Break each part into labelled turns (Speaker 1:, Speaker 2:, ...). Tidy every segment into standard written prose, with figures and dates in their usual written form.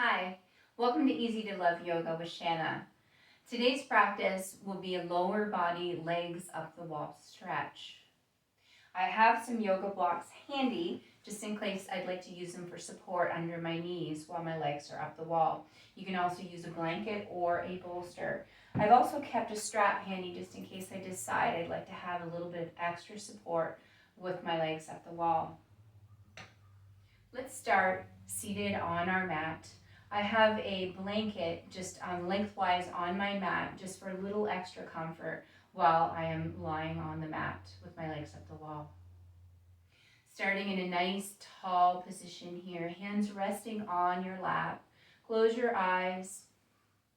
Speaker 1: Hi, welcome to Easy to Love Yoga with Shanna. Today's practice will be a lower body legs up the wall stretch. I have some yoga blocks handy just in case I'd like to use them for support under my knees while my legs are up the wall. You can also use a blanket or a bolster. I've also kept a strap handy just in case I decide I'd like to have a little bit of extra support with my legs up the wall. Let's start seated on our mat. I have a blanket just lengthwise on my mat just for a little extra comfort while I am lying on the mat with my legs up the wall. Starting in a nice tall position here, hands resting on your lap. Close your eyes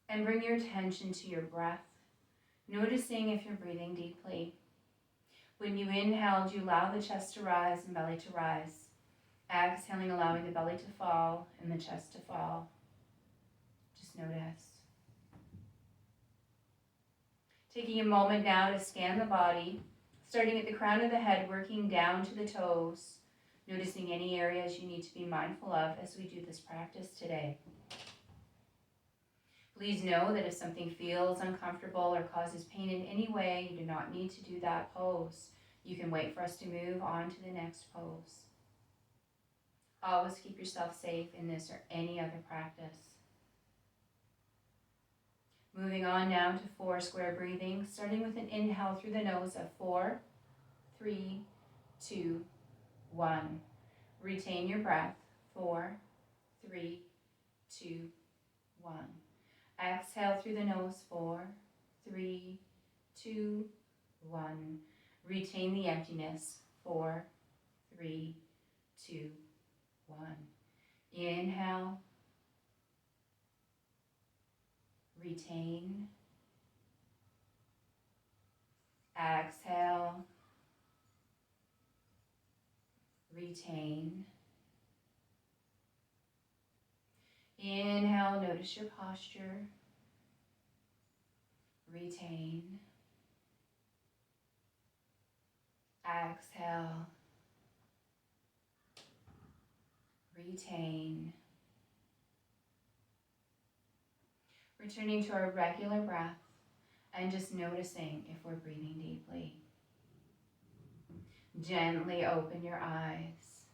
Speaker 1: and bring your attention to your breath, noticing if you're breathing deeply. When you inhale, you allow the chest to rise and belly to rise. Exhaling, allowing the belly to fall and the chest to fall. Just notice. Taking a moment now to scan the body, starting at the crown of the head, working down to the toes, noticing any areas you need to be mindful of as we do this practice today. Please know that if something feels uncomfortable or causes pain in any way, you do not need to do that pose. You can wait for us to move on to the next pose. Always keep yourself safe in this or any other practice. Moving on now to 4 square breathing, starting with an inhale through the nose of 4, 3, 2, 1. Retain your breath. 4, 3, 2, 1. Exhale through the nose. 4, 3, 2, 1. Retain the emptiness. 4, 3, 2, 1. Inhale. Retain. Exhale. Retain. Inhale, notice your posture. Retain. Exhale. Retain. Returning to our regular breath and just noticing if we're breathing deeply. Gently open your eyes.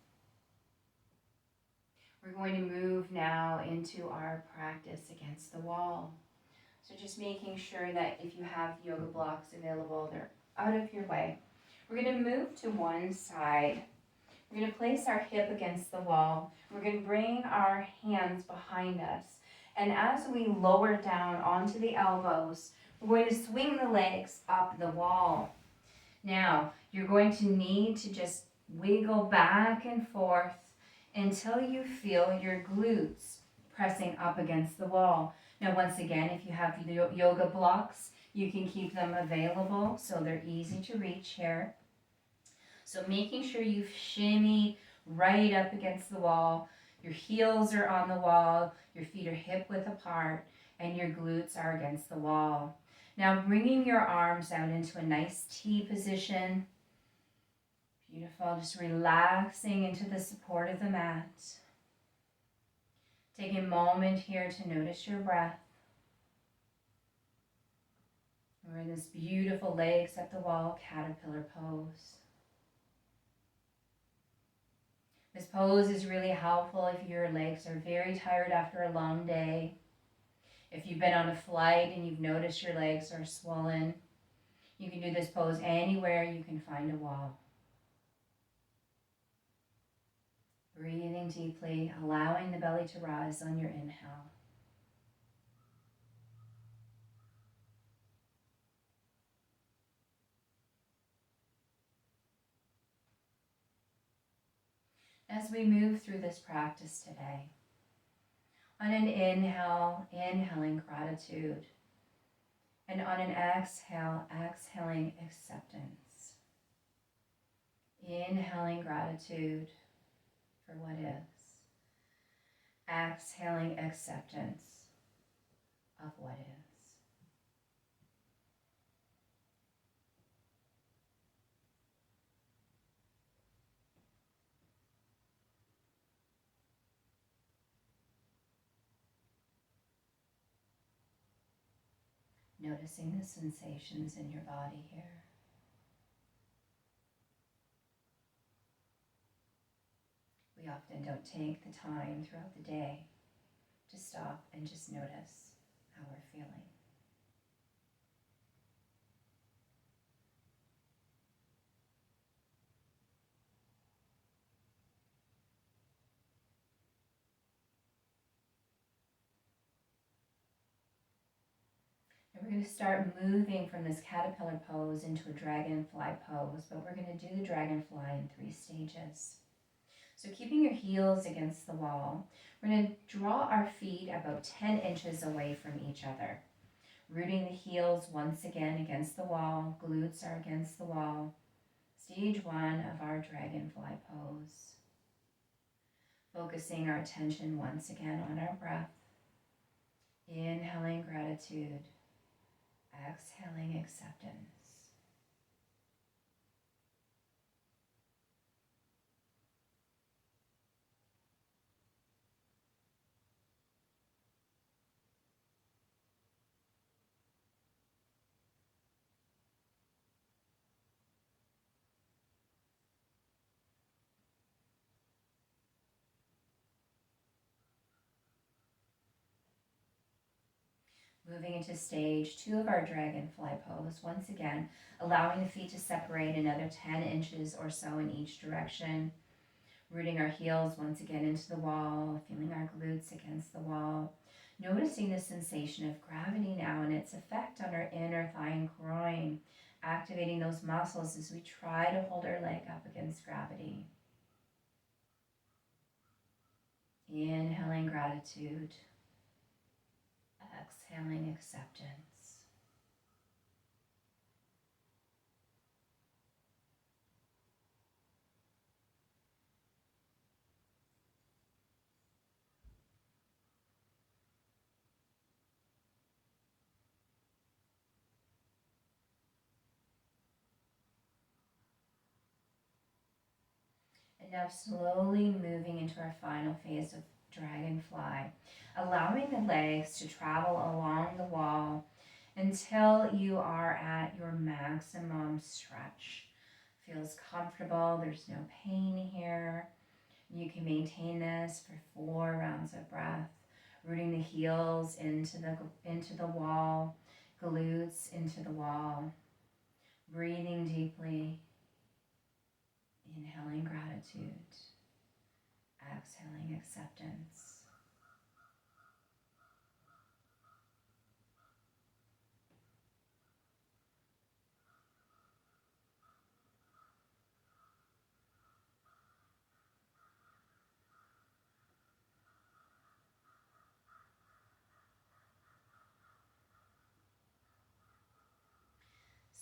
Speaker 1: We're going to move now into our practice against the wall. So just making sure that if you have yoga blocks available, they're out of your way. We're going to move to one side. We're going to place our hip against the wall. We're going to bring our hands behind us. And as we lower down onto the elbows, we're going to swing the legs up the wall. Now, you're going to need to just wiggle back and forth until you feel your glutes pressing up against the wall. Now, once again, if you have yoga blocks, you can keep them available so they're easy to reach here. So making sure you shimmy right up against the wall. Your heels are on the wall, your feet are hip width apart, and your glutes are against the wall. Now bringing your arms out into a nice T position. Beautiful, just relaxing into the support of the mat. Take a moment here to notice your breath. We're in this beautiful legs up the wall caterpillar pose. This pose is really helpful if your legs are very tired after a long day. If you've been on a flight and you've noticed your legs are swollen, you can do this pose anywhere you can find a wall. Breathing deeply, allowing the belly to rise on your inhale. As we move through this practice today, on an inhale, inhaling gratitude, and on an exhale, exhaling acceptance. Inhaling gratitude for what is. Exhaling acceptance of what is. Noticing the sensations in your body here. We often don't take the time throughout the day to stop and just notice how we're feeling. And we're going to start moving from this caterpillar pose into a dragonfly pose, but we're going to do the dragonfly in 3 stages. So keeping your heels against the wall, we're going to draw our feet about 10 inches away from each other. Rooting the heels once again against the wall, glutes are against the wall. Stage 1 of our dragonfly pose. Focusing our attention once again on our breath. Inhaling gratitude, exhaling acceptance. Moving into stage 2 of our dragonfly pose, once again, allowing the feet to separate another 10 inches or so in each direction. Rooting our heels once again into the wall, feeling our glutes against the wall. Noticing the sensation of gravity now and its effect on our inner thigh and groin. Activating those muscles as we try to hold our leg up against gravity. Inhaling gratitude. Exhaling acceptance. And now slowly moving into our final phase of dragonfly, allowing the legs to travel along the wall until you are at your maximum stretch. Feels comfortable, there's no pain here. You can maintain this for 4 rounds of breath, rooting the heels into the wall, glutes into the wall, breathing deeply, inhaling gratitude, exhaling acceptance.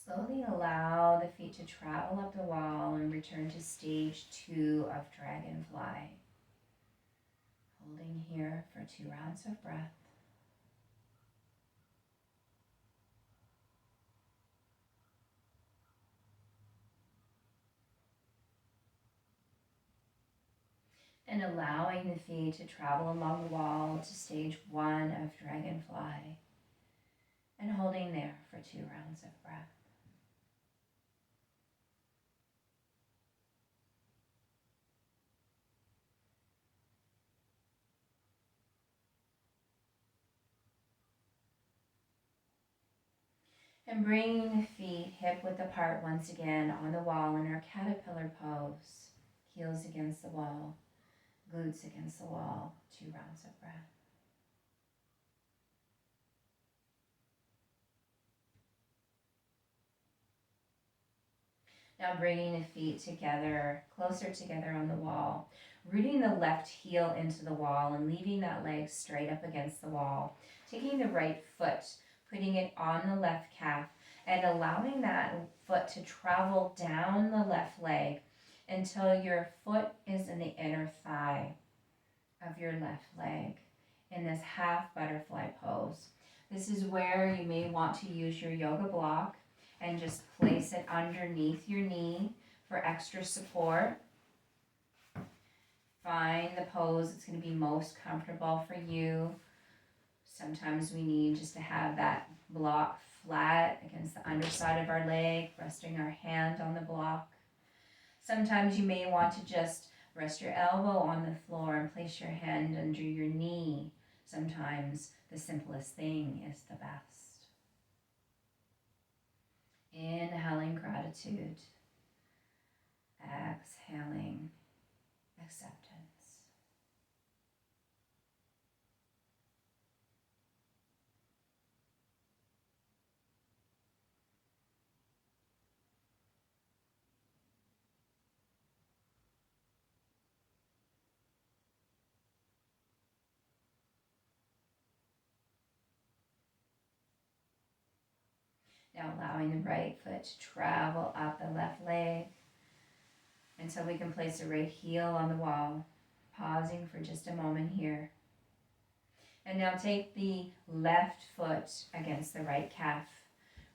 Speaker 1: Slowly allow the feet to travel up the wall and return to stage 2 of dragonfly. Holding here for 2 rounds of breath. And allowing the feet to travel along the wall to stage 1 of dragonfly. And holding there for 2 rounds of breath. And bringing the feet hip width apart once again on the wall in our caterpillar pose. Heels against the wall, glutes against the wall, 2 rounds of breath. Now bringing the feet together, closer together on the wall, rooting the left heel into the wall and leaving that leg straight up against the wall. Taking the right foot, putting it on the left calf, and allowing that foot to travel down the left leg until your foot is in the inner thigh of your left leg in this half butterfly pose. This is where you may want to use your yoga block and just place it underneath your knee for extra support. Find the pose that's going to be most comfortable for you. Sometimes we need just to have that block flat against the underside of our leg, resting our hand on the block. Sometimes you may want to just rest your elbow on the floor and place your hand under your knee. Sometimes the simplest thing is the best. Inhaling gratitude, exhaling acceptance. Now allowing the right foot to travel up the left leg until we can place the right heel on the wall. Pausing for just a moment here. And now take the left foot against the right calf,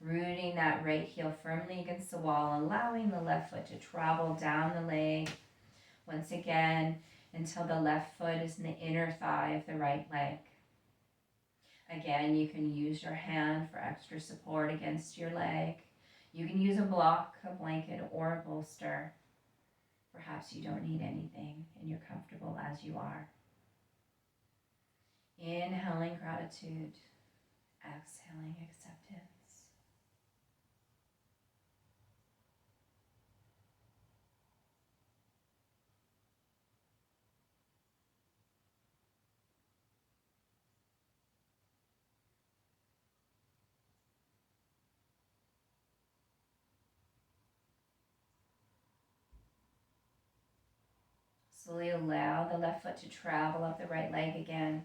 Speaker 1: rooting that right heel firmly against the wall, allowing the left foot to travel down the leg once again until the left foot is in the inner thigh of the right leg. Again, you can use your hand for extra support against your leg. You can use a block, a blanket, or a bolster. Perhaps you don't need anything and you're comfortable as you are. Inhaling gratitude, exhaling acceptance. Slowly allow the left foot to travel up the right leg again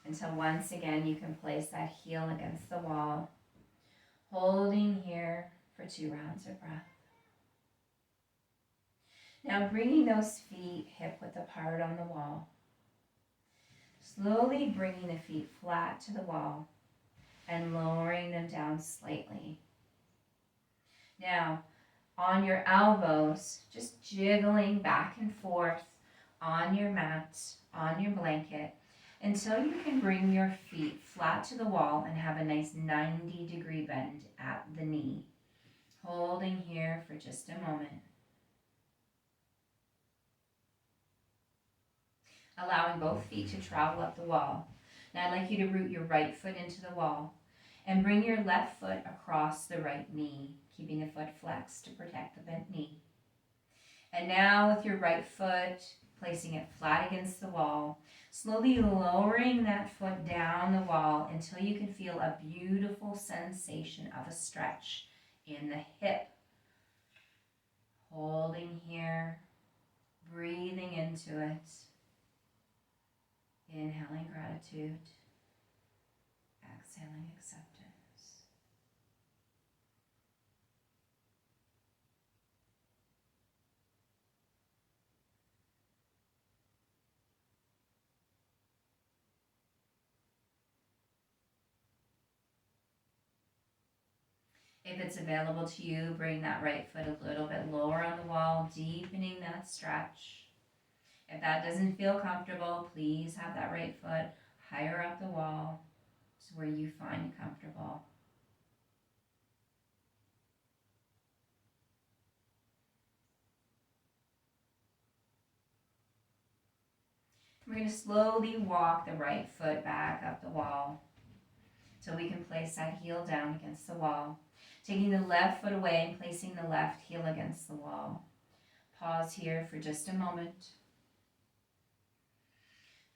Speaker 1: until once again you can place that heel against the wall, holding here for 2 rounds of breath. Now bringing those feet hip width apart on the wall. Slowly bringing the feet flat to the wall and lowering them down slightly. Now, on your elbows, just jiggling back and forth on your mat, on your blanket, until you can bring your feet flat to the wall and have a nice 90-degree bend at the knee. Holding here for just a moment. Allowing both feet to travel up the wall. Now I'd like you to root your right foot into the wall and bring your left foot across the right knee, keeping the foot flexed to protect the bent knee. And now with your right foot, placing it flat against the wall, slowly lowering that foot down the wall until you can feel a beautiful sensation of a stretch in the hip. Holding here, breathing into it. Inhaling gratitude, exhaling acceptance. If it's available to you, bring that right foot a little bit lower on the wall, deepening that stretch. If that doesn't feel comfortable, please have that right foot higher up the wall to where you find comfortable. We're going to slowly walk the right foot back up the wall so we can place that heel down against the wall. Taking the left foot away and placing the left heel against the wall. Pause here for just a moment.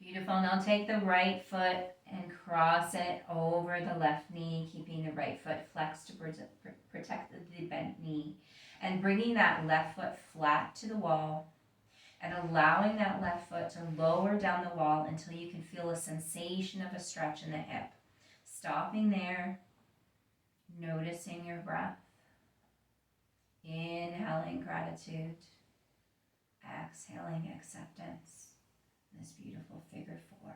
Speaker 1: Beautiful. Now take the right foot and cross it over the left knee, keeping the right foot flexed to protect the bent knee. And bringing that left foot flat to the wall and allowing that left foot to lower down the wall until you can feel a sensation of a stretch in the hip. Stopping there, noticing your breath. Inhaling gratitude, exhaling acceptance. This beautiful figure 4.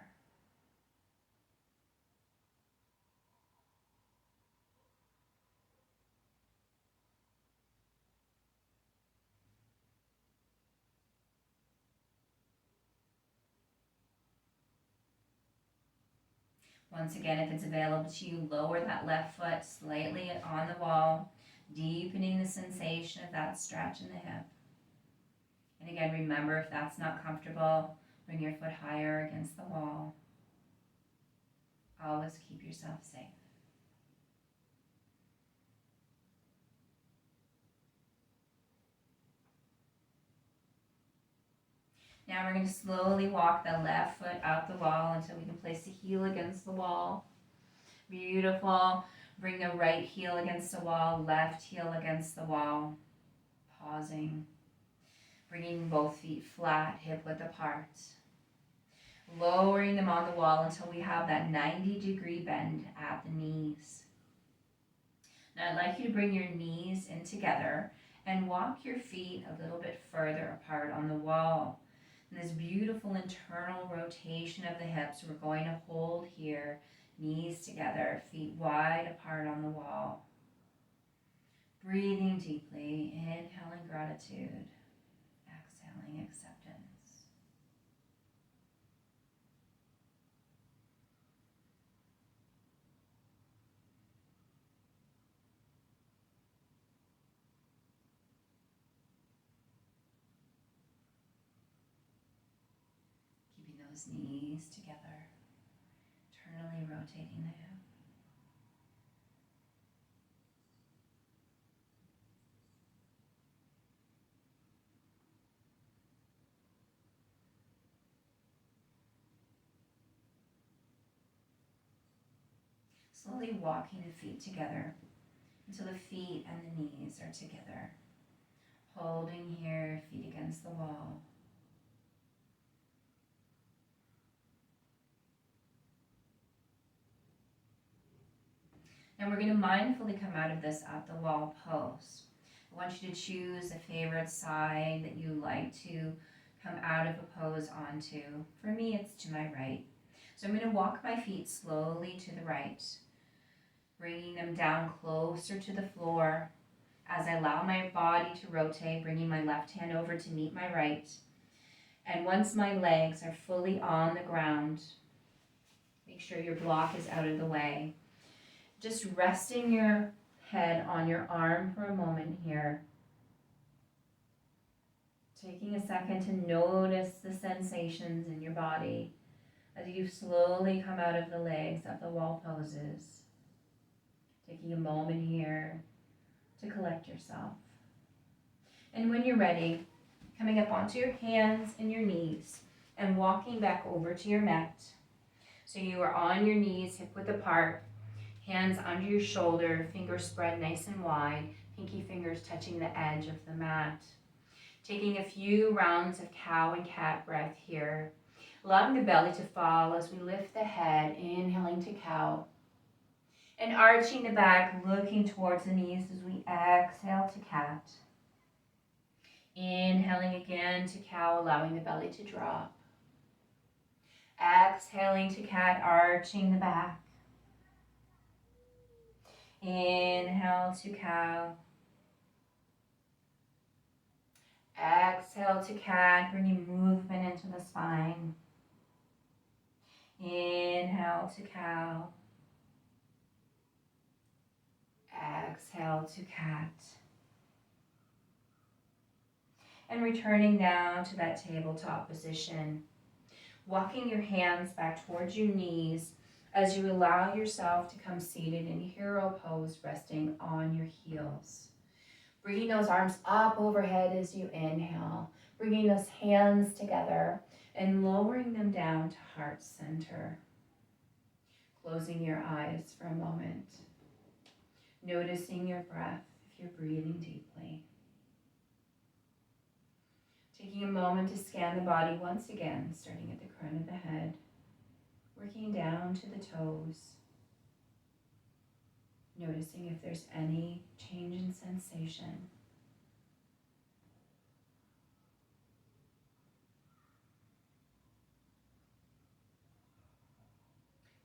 Speaker 1: Once again, if it's available to you, lower that left foot slightly on the wall, deepening the sensation of that stretch in the hip. And again, remember, if that's not comfortable, bring your foot higher against the wall. Always keep yourself safe. Now we're going to slowly walk the left foot out the wall until we can place the heel against the wall. Beautiful. Bring the right heel against the wall, left heel against the wall. Pausing. Bringing both feet flat, hip width apart. Lowering them on the wall until we have that 90-degree bend at the knees. Now I'd like you to bring your knees in together and walk your feet a little bit further apart on the wall. And this beautiful internal rotation of the hips, we're going to hold here, knees together, feet wide apart on the wall. Breathing deeply, inhaling gratitude, exhaling acceptance. Keeping those knees together, internally rotating the hip. Slowly walking the feet together until the feet and the knees are together. Holding here, feet against the wall. Now we're going to mindfully come out of this at the wall pose. I want you to choose a favorite side that you like to come out of a pose onto. For me, it's to my right. So I'm going to walk my feet slowly to the right, bringing them down closer to the floor as I allow my body to rotate, bringing my left hand over to meet my right. And once my legs are fully on the ground, make sure your block is out of the way. Just resting your head on your arm for a moment here. Taking a second to notice the sensations in your body as you slowly come out of the legs of the wall poses. Taking a moment here to collect yourself. And when you're ready, coming up onto your hands and your knees and walking back over to your mat. So you are on your knees, hip width apart, hands under your shoulder, fingers spread nice and wide, pinky fingers touching the edge of the mat. Taking a few rounds of cow and cat breath here, allowing the belly to fall as we lift the head, inhaling to cow, and arching the back, looking towards the knees as we exhale to cat. Inhaling again to cow, allowing the belly to drop. Exhaling to cat, arching the back. Inhale to cow. Exhale to cat, bringing movement into the spine. Inhale to cow. Exhale to cat. And returning down to that tabletop position. Walking your hands back towards your knees as you allow yourself to come seated in hero pose, resting on your heels. Bringing those arms up overhead as you inhale. Bringing those hands together and lowering them down to heart center. Closing your eyes for a moment. Noticing your breath if you're breathing deeply. Taking a moment to scan the body once again, starting at the crown of the head, working down to the toes. Noticing if there's any change in sensation.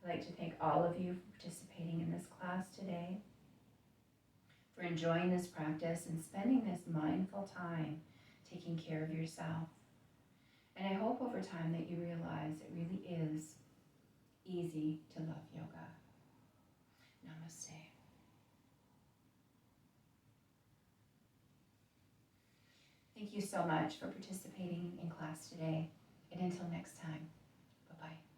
Speaker 1: I'd like to thank all of you for participating in this class today, for enjoying this practice and spending this mindful time taking care of yourself. And I hope over time that you realize it really is Easy to Love Yoga. Namaste. Thank you so much for participating in class today. And until next time, bye-bye.